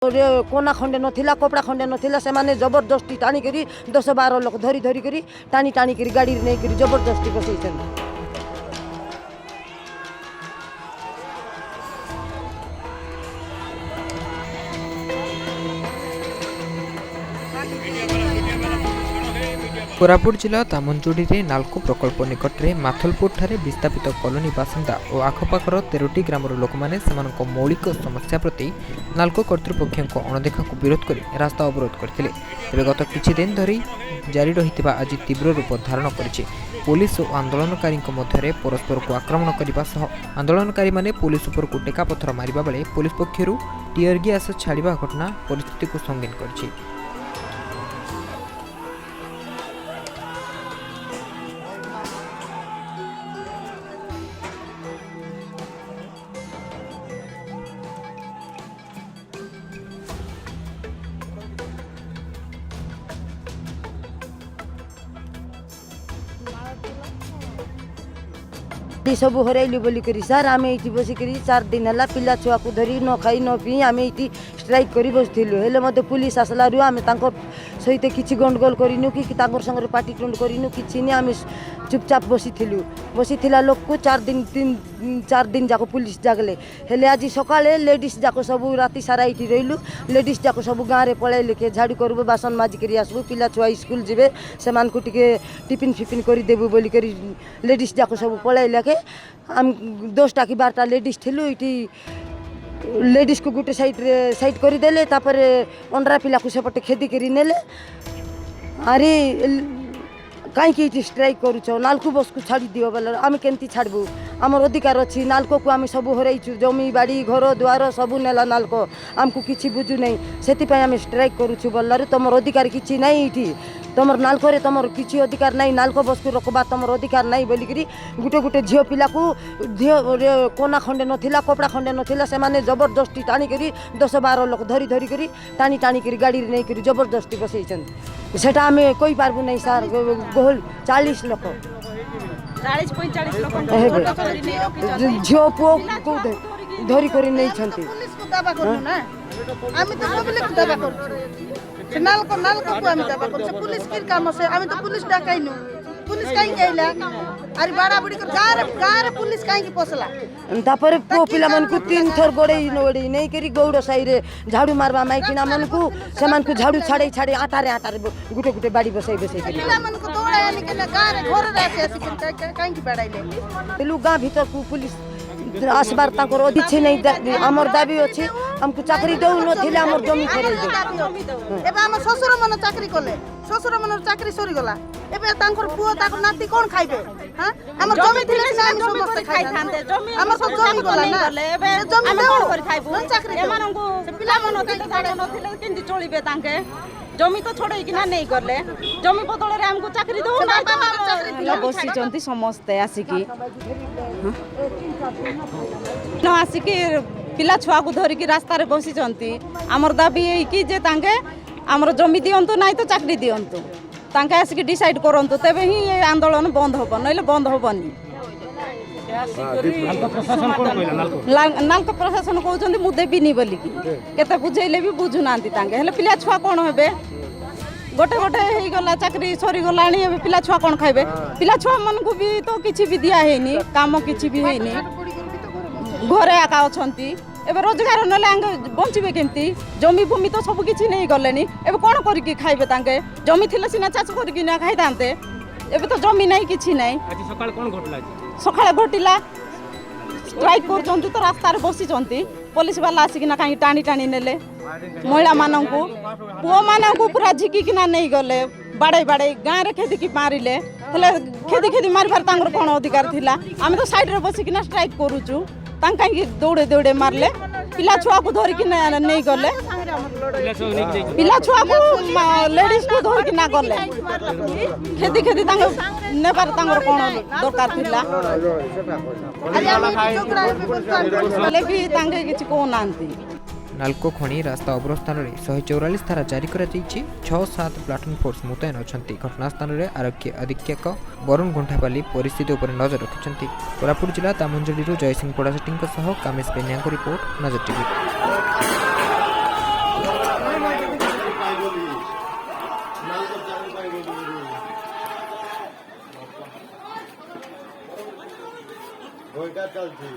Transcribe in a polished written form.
कोना खंडे नथिला कपड़ा खंडे नथिला से माने जबरदस्ती टाणी करी 10-12 लोक धरी धरी करी टाणी टाणी करी गाड़ी नहीं करी जबरदस्ती बसैछन। कोरापुट जिला दामनजोड़ी रे नालको प्रकल्प निकट में माथलपुर ठारे विस्थापित कॉलोनी बासिंदा और आखपाखर 13टी ग्रामर लोक मैंने मौलिक समस्या प्रति नालको कर्तृपक्ष अणदेखा को विरोध कर रास्ता अवरोध करते। तेज गत किछि दिन धरी जारी रही आज तीव्र रूप धारण कर पुलिस और आंदोलनकारी मध्य परस्पर को आक्रमण करने सह आंदोलनकारी माने पुलिस उपर को टेका पथर मारिबा बेले पुलिस पक्षरु टीयर गैस छाड़िबा घटना परिस्थिति को संगीन करछि। सब हरैलु बोली करी सर आम ये बसिक 4 दिन है पिला छुआ को धरी न खाई न पी आम ये स्ट्राइक कर बसलु हेले मत पुलिस आसलू आम सहित किसी गंडगोल करूँ कि संगे पाटितुंड करूँ कि आम चुपचाप बसीला लोक को 4 दिन जाक पुलिस जागले हेले आज सकाळे लेडीज जाक सब राति सारा ये रहीलु लेडीज जाक सब गाँव में पलैले के झाड़ू करूँ बासन माजिक आसबू पिला छुआ स्कूल जीवे से टिफिन फिफिन करदेबू बोलिक लेडीज जाक सब पलैले के आम 10टा कि 12टा लेडीज थिलु इटी लेडीज को गोटे साइड करदेले अंडरा पिला को सेपटे खेदी कर नेले अरे कहीं स्ट्राइक करुच नालको बस को छाड़ी दियो बोले आम केमती छाड़बू आमर अधिकार अच्छी नालको को आम सब हरैचु जमी बाड़ी घर द्वार सब नेला नालको आमको किसी बुझु नहीं से आम स्ट्राइक करुचु बोलारू तुम अधिकार किसी नहीं ये तुम नालको तुम किसी अधिकार नहीं नालको बस को रखबा तुम अधिकार नहीं बोलिक गोटे गोटे झील पिला को कोना खंडे नथिला कपड़ा खंडे नथिला से माने जबरदस्ती टाणी करी 10-12 लोक धरी धरी करी टाणी टाणी करी गाड़ी नहीं करी जबरदस्ती बसैछन सेटा आम कही पारबू नहीं सार गोल 40 लोक 40-45 लोक झील पुओ को धरी करी नहीं छंती नालको को आम दावा कर पुलिस की काम से आम तो पुलिस डाकैनु पुलिस कहीं गइला अरे बड़ा बड़ी गाँव रे पुलिस कहीं पोसला तापर पो पिला मन को 3 थर गोड़े नहीं करी गौड़ साई रे झाड़ू मारबा माइकिना मन को समान को झाड़ू छाड़े छाड़े आटारे गुटे गुटे बाड़ी बसई करी पिला मन को दौड़ा यानी के गाँव रे घर रे आसी कहीं की बड़ाइले तेलु गाँव भीतर को पुलिस आसबार ताकर अच्छे नहीं आमर दाबी अच्छे हमको चाकरी दौ नथिले आमर जमी फेरई दे एबे हम ससुर मन चाकरी कले ससुर मन चाकरी सरी गला एबे तांकर पुओ ताकर नाती कोन खाइबे हां हमर जमी थिले से हम समस्त खाइ थांते जमी हमर सब जमी गला ना एबे जमी कोन करि खाइबो चाकरी एमानंगु से पिला मन ते साडे नथिले केंदी चलिबे तांके जमी तो छोड़े कि ना नहीं करले जमी बदल रे हमको चाकरी दो ना चाकरी दिला बसी जंती समस्त आसिकी न आसिकी पिला छुआ को धरिकी रास्ता रे बसी जंती हमर दाबी है कि जे तांके हमर जमी दियंतु नाही तो चाकरी दियंतु तांके आसिकी डिसाइड करंतु तबे ही ये आंदोलन बंद होबो नइले बंद होबनी। नालको प्रशासन कहते मु देविनी बोलिकी केते बुझेले भी बुझु नांती तांके हेले पिला छुआ कोन हेबे गोटे गोटे हो गला चाकरी सरी गलानी एबे पिला छुआ कोन खाइबे पिला छुआ मन को भी तो किछि भी दिया हेनी काम किछि भी हेनी घरे आका अछंती एबे रोजगार नले आंगे बंचिबे केमती जमी भूमि तो सब किछि नहीं गलेनी एबे कोन करी की खाइबे तांके जमी थिले सिना चाष करी की ना खाइ दांते एबे तो जमी नहीं किछि नहीं। आज सकाळ कोन घटला सकाळे घटिला स्ट्राइक करचंती तो रास्ता रे बसी चंती पुलिस वाला आसी किना काई टाणी टाणी नेले महिला मानंकु पुओ मानंकु पूरा झिकी किना नहीं गले बाड़े बाड़े गाँव रे खेदी की मारिले हेले खेदी मारबार तांगर कोन अधिकार थिला आमे तो साइड रे बसी किना स्ट्राइक करूचु तांका की दौड़े दौड़े मारले पिला छुआ को धरी कि नहीं गले पिला छुआ को लेडीज को धरी कि ना गले खेदी खेदी नेबार तांगर कोन दरकार थिला ले भी तांगे किछि को नांती। नालको खणी रास्ता अवरोध स्थान में 144 धारा जारी कर 6-7 प्लाटून फोर्स मुतयन अच्छा घटनास्थान में आरक्षी अधीक्षक वरुण गुंठापाली परिस्थिति उपर नजर रखिंट। कोरापुट जिला दामनजोड़ी जयसिंह पड़ासेट्टी कामेश बेनिया रिपोर्ट नजर टीवी। বইটা চলছে